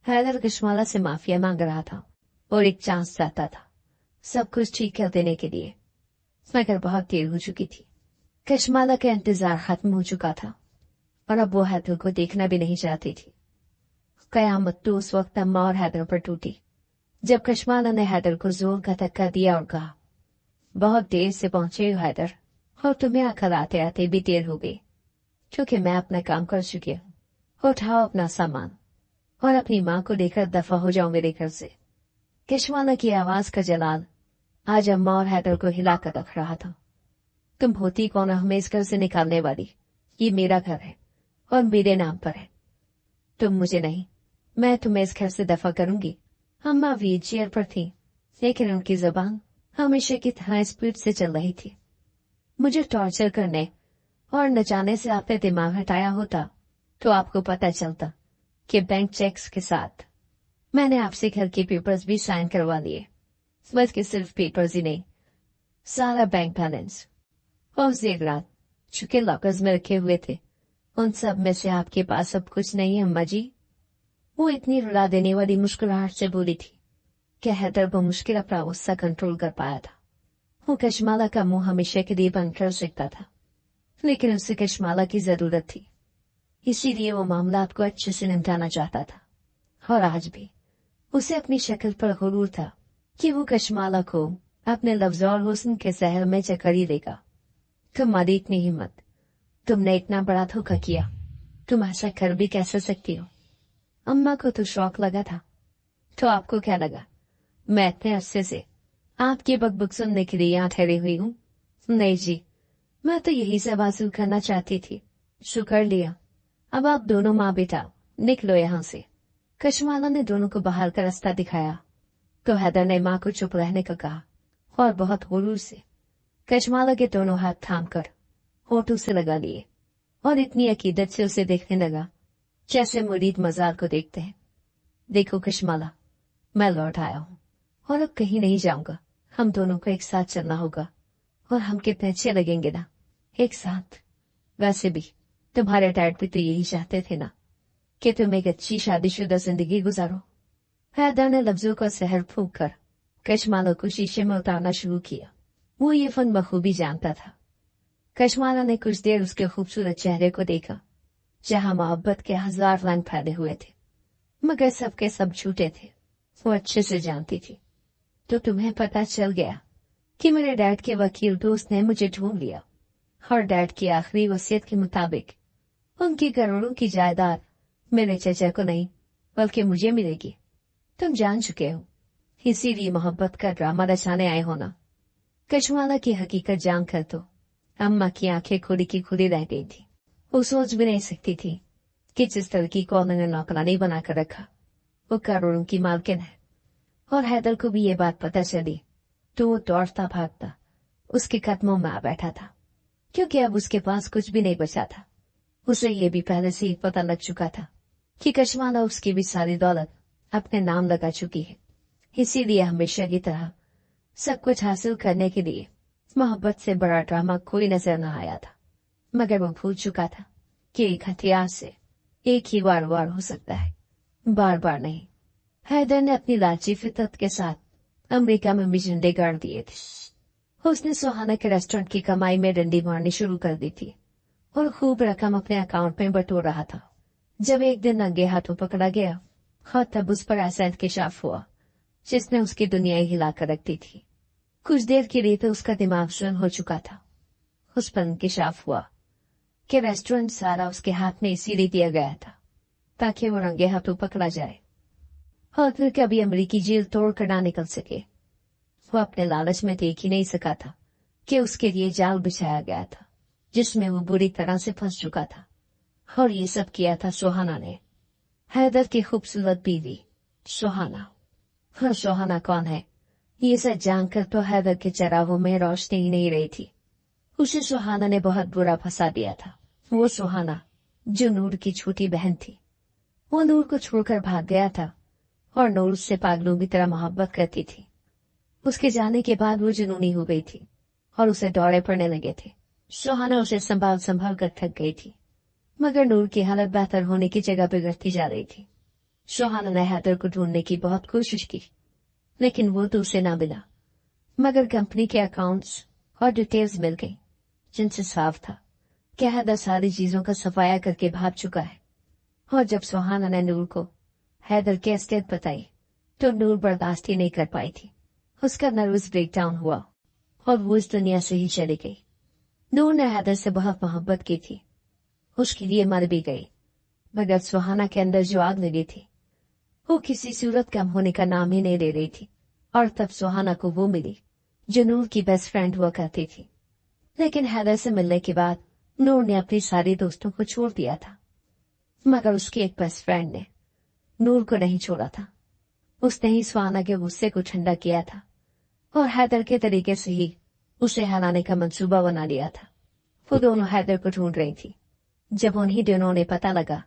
हैदर कश्माला से माफिया मांग रहा था और एक चांस चाहता था सब कुछ ठीक कर देने के लिए, मगर बहुत देर हो चुकी थी। कश्माला का इंतजार खत्म हो चुका था, और अब वो हैदर को देखना भी नहीं चाहती थी। कयामत तो उस वक्त अम्मा और हैदर पर टूटी जब कश्माला ने हैदर को जोर का धक्का दिया और कहा, बहुत देर से पहुंचे हो हैदर, और तुम्हें अकल आते आते भी देर हो गई, क्योंकि मैं अपना काम कर चुकी हूँ। उठाओ अपना सामान और अपनी माँ को लेकर दफा हो जाओ मेरे घर से। कश्माला की आवाज का जलाल आज अम्मा और हैदर को हिलाकर रख रहा था। तुम होती कौन हमें इस घर से निकालने वाली? ये मेरा घर है और मेरे नाम पर है। तुम मुझे नहीं, मैं तुम्हें इस घर से दफा करूंगी। अम्मा व्हील चेयर पर थी, लेकिन उनकी जुबान हमेशा की तरह स्पीड से चल रही थी। मुझे टॉर्चर करने और नचाने से आपने दिमाग हटाया होता तो आपको पता चलता कि बैंक चेक्स के साथ मैंने आपसे घर के पेपर्स भी साइन करवा लिए। बस के सिर्फ पेपर्स ही नहीं, सारा बैंक बैलेंस और जेवरात चुके लॉकर्स में रखे हुए थे, उन सब में से आपके पास अब कुछ नहीं है अम्मा जी। वो इतनी रुला देने वाली मुस्कुराहट से बोली थी कि हैदर बमुश्किल अपना गुस्सा कंट्रोल कर पाया था। वो कश्माला का मुंह हमेशा के लिए बंद कर सकता था, लेकिन उसे कश्माला की जरूरत थी, इसीलिए वो मामला को अच्छे से निपटाना चाहता था। और आज भी उसे अपनी शक्ल पर गुरूर था कि वो कश्माला को अपने लफ्ज और हुस्न के जहर में चकर ही देगा। तुम्हारी इतनी हिम्मत, तुमने इतना बड़ा धोखा किया, तुम ऐसा कर भी कैसे सकती हो? अम्मा को तो शौक लगा था, तो आपको क्या लगा मैं इतने अरसे से आपकी बकबक सुनने के लिए यहाँ ठहरी हुई हूँ? नहीं जी, मैं तो यही सब हासिल करना चाहती थी। शुक्र लिया, अब आप दोनों माँ बेटा निकलो यहाँ से। कश्माला ने दोनों को बाहर का रास्ता दिखाया तो हैदर ने माँ को चुप रहने का कहा, और बहुत गुरूर से कश्माला के दोनों हाथ थाम कर होठों से लगा लिए और इतनी अकीदत से उसे देखने लगा जैसे मुरीद मजार को देखते हैं। देखो कशमाला, मैं लौट आया हूँ और अब कहीं नहीं जाऊंगा। हम दोनों को एक साथ चलना होगा और हम कितने अच्छे लगेंगे ना एक साथ। वैसे भी तुम्हारे डैड भी तो यही चाहते थे ना कि तुम एक अच्छी शादीशुदा जिंदगी गुजारो। हैदर ने लफ्जों का सहर फूंक कर कशमाला को शीशे में उतारना शुरू किया। वो ये फन बखूबी जानता था। कशमाला ने कुछ देर उसके खूबसूरत चेहरे को देखा जहां मोहब्बत के 1000 रंग फैले हुए थे, मगर सबके सब झूठे थे। वो अच्छे से जानती थी। तो तुम्हें पता चल गया कि मेरे डैड के वकील दोस्त ने मुझे ढूंढ लिया और डैड की आखिरी वसीयत के मुताबिक उनकी करोड़ों की जायदाद मेरे चचा को नहीं बल्कि मुझे मिलेगी। तुम जान चुके हो, इसीलिए मोहब्बत का ड्रामा रचाने आए हो ना। कशमाला की हकीकत जानकर तो अम्मा की आंखें खुली की खुली रह गई थी। वो सोच भी नहीं सकती थी कि जिस लड़की को उन्होंने नौकरानी बनाकर रखा वो करोड़ों की मालकिन है। और हैदर को भी ये बात पता चली तो वो दौड़ता भागता उसके कदमों में आ बैठा था, क्योंकि अब उसके पास कुछ भी नहीं बचा था। उसे ये भी पहले से ही पता लग चुका था कि कशमाला उसकी भी सारी दौलत अपने नाम लगा चुकी है। इसीलिए हमेशा की तरह सब कुछ हासिल करने के लिए मोहब्बत से बड़ा ड्रामा कोई नजर न आया था। मगर वो भूल चुका था कि एक हथियार से एक ही बार वार हो सकता है, बार बार नहीं। हैदर ने अपनी लालची फितरत के साथ अमेरिका में भी झंडे गाड़ दिए थे। उसने सुहाना के रेस्टोरेंट की कमाई में डंडी मारनी शुरू कर दी थी और खूब रकम अपने अकाउंट में बटोर रहा था। जब एक दिन नंगे हाथों पकड़ा गया और तब उस पर ऐसा इंकशाफ हुआ जिसने उसकी दुनिया ही हिलाकर रख दी थी। कुछ देर के लिए तो उसका दिमाग सुन्न हो चुका था। उस पर इंकशाफ हुआ कि रेस्टोरेंट सारा उसके हाथ में इसीलिए दिया गया था ताकि वो रंगे हाथों पकड़ा जाए और फिर कभी अमेरिकी जेल तोड़ कर ना निकल सके। वो अपने लालच में देख ही नहीं सका था कि उसके लिए जाल बिछाया गया था जिसमें वो बुरी तरह से फंस चुका था। और ये सब किया था सुहाना ने, हैदर की खूबसूरत बीवी सुहाना। और सुहाना कौन है ये सब जानकर तो हैदर के चरागों में रोशनी ही नहीं रही थी। उसे सुहाना ने बहुत बुरा फंसा दिया था। वो सुहाना जो नूर की छोटी बहन थी। वो नूर को छोड़कर भाग गया था और नूर उससे पागलों की तरह मोहब्बत करती थी। उसके जाने के बाद वो जुनूनी हो गई थी और उसे दौरे पड़ने लगे थे। सुहाना उसे संभाल संभाल कर थक गई थी, मगर नूर की हालत बेहतर होने की जगह बिगड़ती जा रही थी। सुहाना ने हैदर को ढूंढने की बहुत कोशिश की, लेकिन वो तो उसे ना मिला। मगर कंपनी के अकाउंट्स और डिटेल्स मिल गई जिनसे साफ था कि हैदर सारी चीजों का सफाया करके भाग चुका है। और जब सुहाना ने नूर को हैदर की एस्टेट बताई तो नूर बर्दाश्त ही नहीं कर पाई थी। उसका नर्वस ब्रेकडाउन हुआ और वो इस दुनिया से ही चली गई। नूर ने हैदर से बहुत मोहब्बत की थी, उसके लिए मर भी गई, मगर सुहाना के अंदर जो आग लगी थी वो किसी सूरत कम होने का नाम ही नहीं ले रही थी। और तब सुहाना को वो मिली जो नूर की बेस्ट फ्रेंड हुआ करती थी। लेकिन हैदर से मिलने के बाद नूर ने अपनी सारी दोस्तों को छोड़ दिया था, मगर उसकी एक बेस्ट फ्रेंड ने नूर को नहीं छोड़ा था। उसने ही सुहाना के गुस्से को ठंडा किया था और हैदर के तरीके से ही उसे हराने का मंसूबा बना लिया था। वो दोनों हैदर को ढूंढ रही थी। जब उन्हीं दोनों ने पता लगा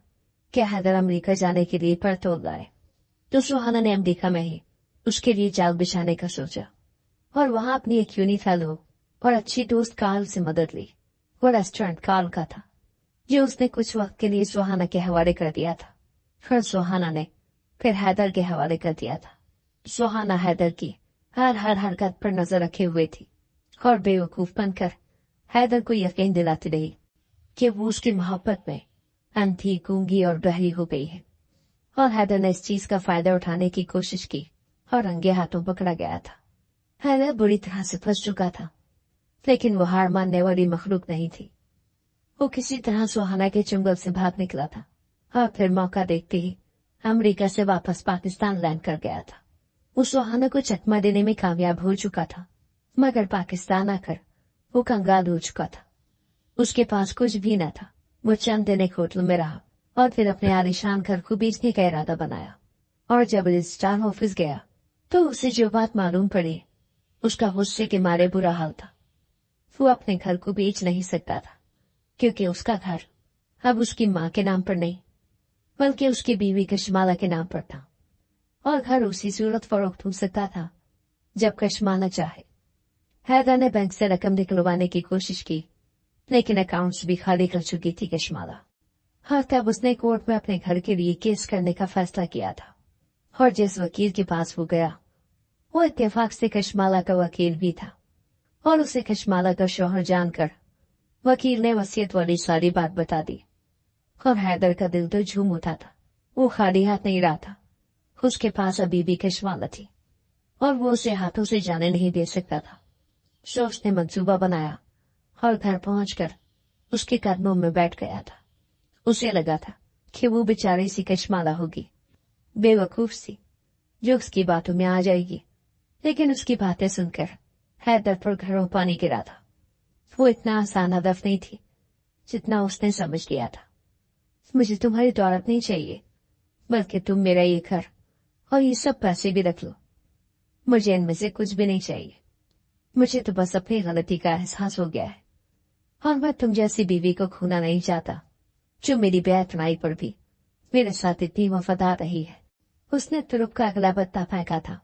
कि हैदर अमेरिका जाने के लिए पर तोड़ लाए तो सुहाना ने अमेरिका में ही उसके लिए जाल बिछाने का सोचा और वहां अपनी एक यूनी फेलो और अच्छी दोस्त कार्ल से मदद ली। वो रेस्टोरेंट कार्ल का था जो उसने कुछ वक्त के लिए सुहाना के हवाले कर दिया था। फिर सुहाना ने फिर हैदर के हवाले कर दिया था। सुहाना हैदर की हर हरकत पर नजर रखे हुए थी और बेवकूफ बनकर हैदर को यकीन दिलाती रही कि वो उसकी मोहब्बत में अंधी, गूंगी और बहरी हो गई है। और हैदर ने इस चीज का फायदा उठाने की कोशिश की और रंगे हाथों पकड़ा गया था। हैदर बुरी तरह से फंस चुका था, लेकिन वो हार मानने वाली मखलूक नहीं थी। वो किसी तरह सुहाना के चुंगल से भाग निकला था और फिर मौका देखते ही अमेरिका से वापस पाकिस्तान लैंड कर गया था। वो सुहाना को चकमा देने में कामयाब हो चुका था, मगर पाकिस्तान आकर वो कंगाल हो चुका था। उसके पास कुछ भी न था। वो चंद दिन एक होटल में रहा और फिर अपने आलीशान घर को बेचने का इरादा बनाया। और जब रजिस्ट्रार ऑफिस गया तो उसे जो बात मालूम पड़ी उसका गुस्से के मारे बुरा हाल था। वो अपने घर को बेच नहीं सकता था क्योंकि उसका घर अब उसकी माँ के नाम पर नहीं बल्कि उसकी बीवी कशमाला के नाम पर था, और घर उसी सूरत फरोख्त हो सकता था जब कशमाला चाहे। हैदर ने बैंक से रकम निकलवाने की कोशिश की, लेकिन अकाउंट्स भी खाली कर चुकी थी कशमाला। और तब उसने कोर्ट में अपने घर के लिए केस करने का फैसला किया था, और जिस वकील के पास वो गया वो इत्तेफाक से कशमाला का वकील भी था, और उसे कशमाला का शौहर जानकर वकील ने वसीयत वाली सारी बात बता दी। और हैदर का दिल तो झूम उठा था। वो खाली हाथ नहीं रहा था, उसके पास अभी भी कशमाला थी और वो उसे हाथों से जाने नहीं दे सकता था। सो उसने मंसूबा बनाया और घर पहुंचकर उसके कदमों में बैठ गया था। उसे लगा था कि वो बेचारी सी कशमाला होगी, बेवकूफ सी, जो उसकी बातों में आ जाएगी, लेकिन उसकी बातें सुनकर हैदर पर घरों पानी गिरा था। वो इतना आसान हदफ नहीं थी जितना उसने समझ लिया था। मुझे तुम्हारी दौलत नहीं चाहिए, बल्कि तुम मेरा ये घर और ये सब पैसे भी रख लो। मुझे इनमें से कुछ भी नहीं चाहिए। मुझे तो बस अपनी गलती का एहसास हो गया है, और मैं तुम जैसी बीवी को खोना नहीं चाहता जो मेरी बेअतनाई पर भी मेरे साथ इतनी वफादार रही है। उसने तुरुप का अगला पत्ता फेंका था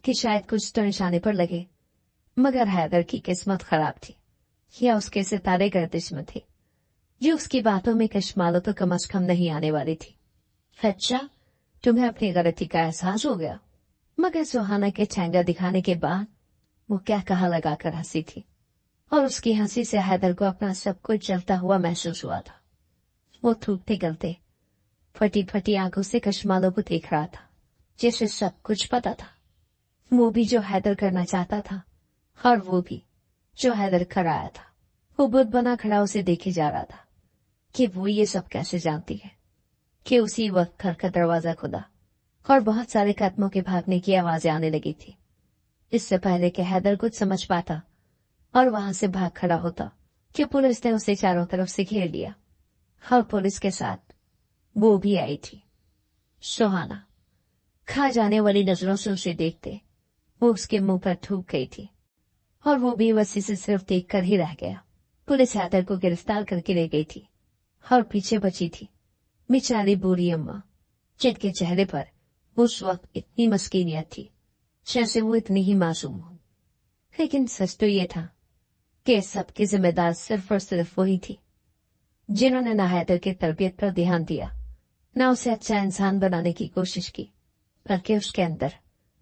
कि शायद कुछ तो निशाने पर लगे, मगर हैदर की किस्मत खराब थी या उसके सितारे गर्दिश में थे, जो उसकी बातों में कशमाला तो कम अज कम नहीं आने वाली थी। अच्छा, तुम्हें अपनी गलती का एहसास हो गया? मगर सुहाना के ठेंगा दिखाने के बाद वो क्या कहा लगाकर हंसी थी, और उसकी हंसी से हैदर को अपना सब कुछ जलता हुआ महसूस हुआ था। वो थूकते गलते फटी फटी आंखों से कशमाला को देख रहा था, जैसे सब कुछ पता था। वो भी जो हैदर करना चाहता था, और वो भी जो हैदर कराया था। वो बुत बना खड़ा उसे देखे जा रहा था कि वो ये सब कैसे जानती है। कि उसी वक्त घर का दरवाजा खुला और बहुत सारे कदमों के भागने की आवाजें आने लगी थी। इससे पहले कि हैदर कुछ समझ पाता और वहां से भाग खड़ा होता कि पुलिस ने उसे चारों तरफ से घेर लिया, और पुलिस के साथ वो भी आई थी। सुहाना खा जाने वाली नजरों से उसे देखते वो उसके मुंह पर थूक गई थी, और वो बेबसी से सिर्फ देख कर ही रह गया। पुलिस हैदर को गिरफ्तार करके ले गई थी, और पीछे बची थी बेचारी बूढ़ी अम्मा, जिनके चेहरे पर उस वक्त इतनी मस्कीनियत थी जैसे वो इतनी ही मासूम हो। लेकिन सच तो ये था कि सबकी जिम्मेदार सिर्फ और सिर्फ वही थी, जिन्होंने ना हैदर की तरबियत पर ध्यान दिया, ना उसे अच्छा इंसान बनाने की कोशिश की, बल्कि उसके अंदर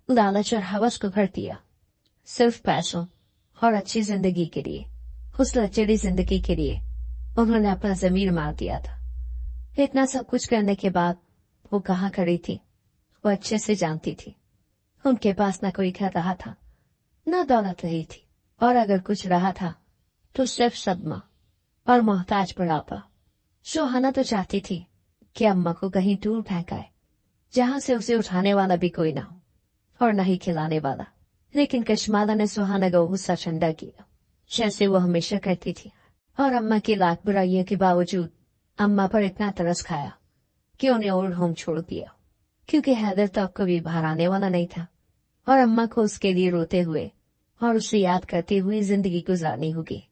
लालच और हवस को भर दिया। सिर्फ पैसों और अच्छी जिंदगी के लिए, उस लचीली जिंदगी के लिए उन्होंने अपना जमीर मार दिया था। इतना सब कुछ करने के बाद वो कहाँ खड़ी थी, वो अच्छे से जानती थी। उनके पास न कोई घर रहा था, न दौलत रही थी, और अगर कुछ रहा था तो सिर्फ सदमा और मोहताज बुढ़ापा। सुहाना तो चाहती थी कि अम्मा को कहीं दूर फेंकाए, जहां से उसे उठाने वाला भी कोई ना हो और न ही खिलाने वाला। लेकिन कशमाला ने सुहाना को गुस्सा ठंडा किया, जैसे वो हमेशा करती थी, और अम्मा की लाख बुराइयों के बावजूद अम्मा पर इतना तरस खाया कि उन्हें ओल्ड होम छोड़ दिया, क्योंकि हैदर तो अब कभी बाहर आने वाला नहीं था, और अम्मा को उसके लिए रोते हुए और उसे याद करते हुए जिंदगी गुजारनी होगी।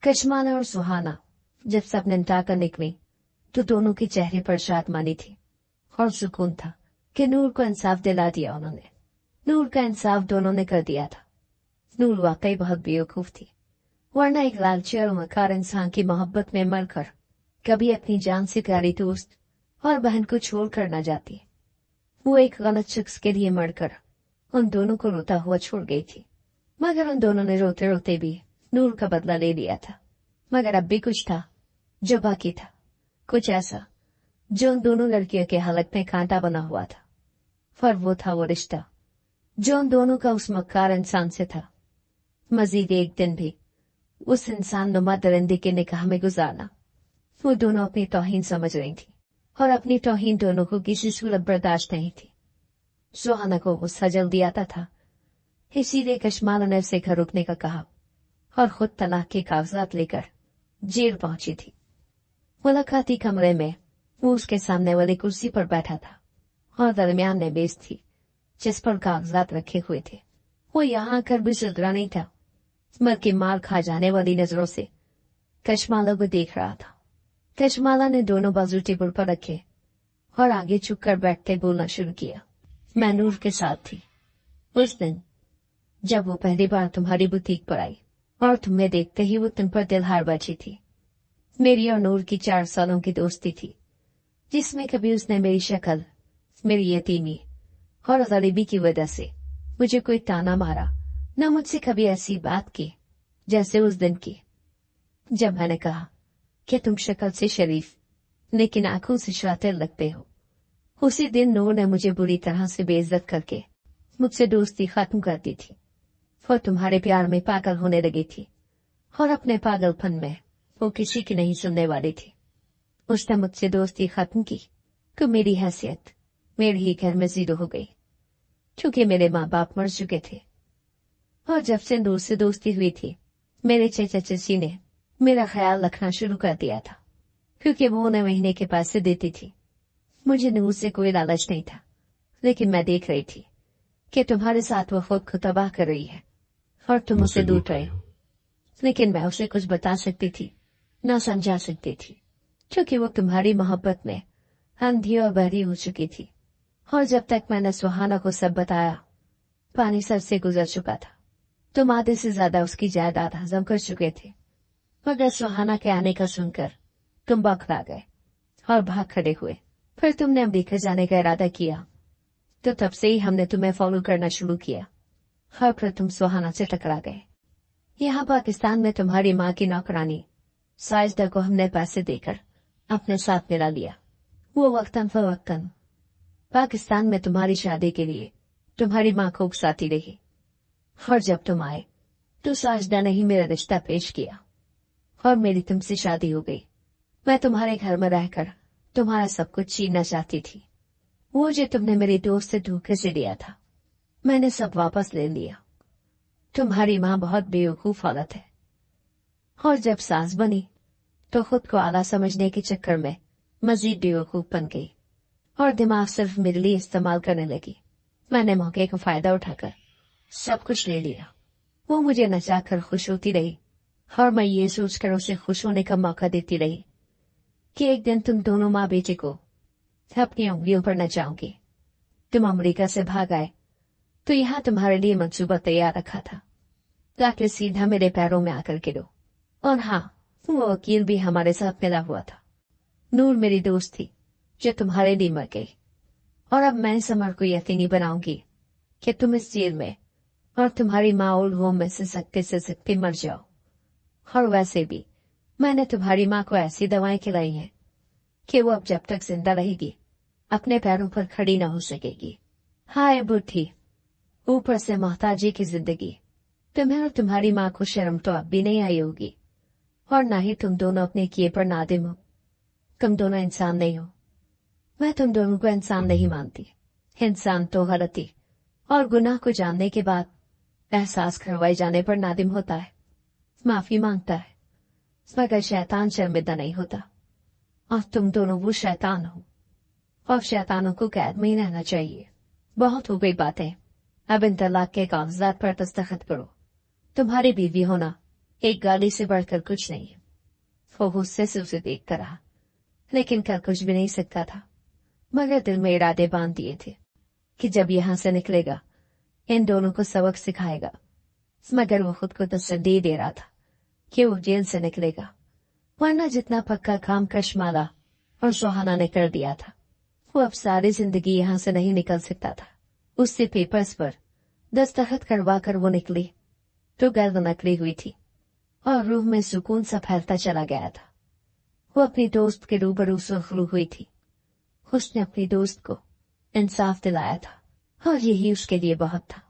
कशमाला और सुहाना जब सब निपटा कर निकली तो दोनों के चेहरे पर शादमानी थी और सुकून था कि नूर को इंसाफ दिला दिया उन्होंने। नूर का इंसाफ दोनों ने कर दिया था। नूर वाकई बहुत बेवकूफ थी, वरना एक लालची और मकार इंसान की मोहब्बत में मरकर कभी अपनी जान से प्यारी दोस्त और बहन को छोड़ कर न जाती। वो एक गलत शख्स के लिए मरकर उन दोनों को रोता हुआ छोड़ गई थी, मगर उन दोनों ने रोते रोते भी नूर का बदला ले लिया था। मगर अब भी कुछ था जो बाकी था, कुछ ऐसा जो उन दोनों लड़कियों के हलक में कांटा बना हुआ था, और वो था वो रिश्ता जो उन दोनों का उस मक्कार इंसान से था। मजीद एक दिन भी उस इंसान नुमा दरिंदे के निकाह में गुजारना वो दोनों अपनी तौहीन समझ रही थी, और अपनी तौहीन दोनों को किसी सूरत बर्दाश्त नहीं थी। सुहाना को गुस्सा जल्दी आता था, इसीलिए कशमाला ने उसे घर रुकने का कहा और खुद तलाक के कागजात लेकर जेल पहुंची थी। मुलाकाती कमरे में वो उसके सामने वाली कुर्सी पर बैठा था, और दरमियान में मेज थी जिस पर कागजात रखे हुए थे। वो यहाँ आकर भी सुधरा नहीं था, बल्कि मार खा जाने वाली नजरों से कशमाला को देख रहा था। कशमाला ने दोनों बाजू टेबल पर रखे और आगे झुककर बैठते बोलना शुरू किया। मैं नूर के साथ थी उस दिन जब वो पहली बार तुम्हारी बुटीक पर आई और तुम्हें देखते ही वो तुम पर दिलहार बैठी थी। मेरी और नूर की 4 सालों की दोस्ती थी, जिसमें कभी उसने मेरी शक्ल, मेरी यतीमी और गरीबी की वजह से मुझे कोई ताना मारा, न मुझसे कभी ऐसी बात की जैसे उस दिन की जब मैंने कहा कि तुम शक्ल से शरीफ लेकिन आंखों से शातिर लगते हो। उसी दिन नूर ने मुझे बुरी तरह से बेइज्जत करके मुझसे दोस्ती खत्म कर दी थी और तुम्हारे प्यार में पागल होने लगी थी, और अपने पागलपन में वो किसी की नहीं सुनने वाली थी। उसने मुझसे दोस्ती खत्म की तो मेरी हैसियत मेरे ही घर में जीरो हो गई, क्योंकि मेरे माँ बाप मर चुके थे। और जब से नूर से दोस्ती हुई थी, मेरे चाचा चाची ने मेरा ख्याल रखना शुरू कर दिया था, क्योंकि वो उन्हें महीने के पैसे देती थी। मुझे नूर से कोई लालच नहीं था, लेकिन मैं देख रही थी कि तुम्हारे साथ वो खुद को तबाह कर रही है और तुम उसे दूर रहे हो। लेकिन मैं उसे कुछ बता सकती थी, न समझा सकती थी, क्योंकि वो तुम्हारी मोहब्बत में अंधी और बहरी हो चुकी थी। और जब तक मैंने सुहाना को सब बताया, पानी सर से गुजर चुका था। तुम आधे से ज्यादा उसकी जायदाद हजम कर चुके थे, मगर सुहाना के आने का सुनकर तुम बौखला गए और भाग खड़े हुए। फिर तुमने अमेरिका जाने का इरादा किया, तो तब से ही हमने तुम्हें फॉलो करना शुरू किया और फिर तुम सुहाना से टकरा गए। यहाँ पाकिस्तान में तुम्हारी माँ की नौकरानी साजिदा को हमने पैसे देकर अपने साथ मिला लिया। वो वक्तन फवक्तन पाकिस्तान में तुम्हारी शादी के लिए तुम्हारी माँ को उकसाती रही, और जब तुम आए तो साजिदा ने ही मेरा रिश्ता पेश किया और मेरी तुमसे शादी हो गई। मैं तुम्हारे घर में रहकर तुम्हारा सब कुछ छीनना चाहती थी। वो जो तुमने मेरी दोस्त से धोखे से लिया था, मैंने सब वापस ले लिया। तुम्हारी माँ बहुत बेवकूफ औरत है, और जब सास बनी तो खुद को आला समझने के चक्कर में मजीद बेवकूफ बन गई और दिमाग सिर्फ मेरे लिए इस्तेमाल करने लगी। मैंने मौके का फायदा उठाकर सब कुछ ले लिया। वो मुझे नचाकर खुश होती रही और मैं ये सोचकर उसे खुश होने का मौका देती रही कि एक दिन तुम दोनों माँ बेटे को अपनी उंगलियों पर नचाओगे। तुम अमेरिका से भाग आए तो यहाँ तुम्हारे लिए मंसूबा तैयार रखा था, ताकि सीधा मेरे पैरों में आकर गिरो। और हाँ, वो वकील भी हमारे साथ मिला हुआ था। नूर मेरी दोस्त थी जो तुम्हारे लिए मर गई, और अब मैं समर को यकीनी बनाऊंगी कि तुम इस जेल में और तुम्हारी माँ ओल्ड होम में से सकते मर जाओ। और वैसे भी मैंने तुम्हारी माँ को ऐसी दवाएं खिलाई हैं कि वो अब जब तक जिंदा रहेगी अपने पैरों पर खड़ी न हो सकेगी। हाय बुद्धि, ऊपर से मोहताजी की जिंदगी। तुम्हें और तुम्हारी माँ को शर्म तो अब भी नहीं आई होगी, और ना ही तुम दोनों अपने किए पर नादिम हो। तुम दोनों इंसान नहीं हो। मैं तुम दोनों को इंसान नहीं मानती। इंसान तो गलती और गुनाह को जानने के बाद एहसास करवाए जाने पर नादिम होता है, माफी मांगता है, मगर शैतान शर्मिंदा नहीं होता। और तुम दोनों वो शैतान हो, और शैतानों को कैद में ही रहना चाहिए। बहुत हो गई बातें, अब इन तलाक के कागजात पर दस्तखत करो। तुम्हारी बीवी होना एक गाली से बढ़कर कुछ नहीं है। वो गुस्से से उसे देखता रहा, लेकिन कर कुछ भी नहीं सकता था, मगर दिल में इरादे बांध दिए थे कि जब यहाँ से निकलेगा इन दोनों को सबक सिखाएगा। मगर वो खुद को तसल्ली दे रहा था कि वो जेल से निकलेगा, वरना जितना पक्का काम कशमाला और सुहाना ने कर दिया था, वो अब सारी जिंदगी यहाँ से नहीं निकल सकता था। उससे पेपर्स पर दस्तखत करवा कर वो निकली तो गर्द नकली हुई थी और रूह में सुकून सा फैलता चला गया था। वो अपनी दोस्त के रूबरू सुखरू हुई थी। उसने अपनी दोस्त को इंसाफ दिलाया था, और यही उसके लिए बहुत था।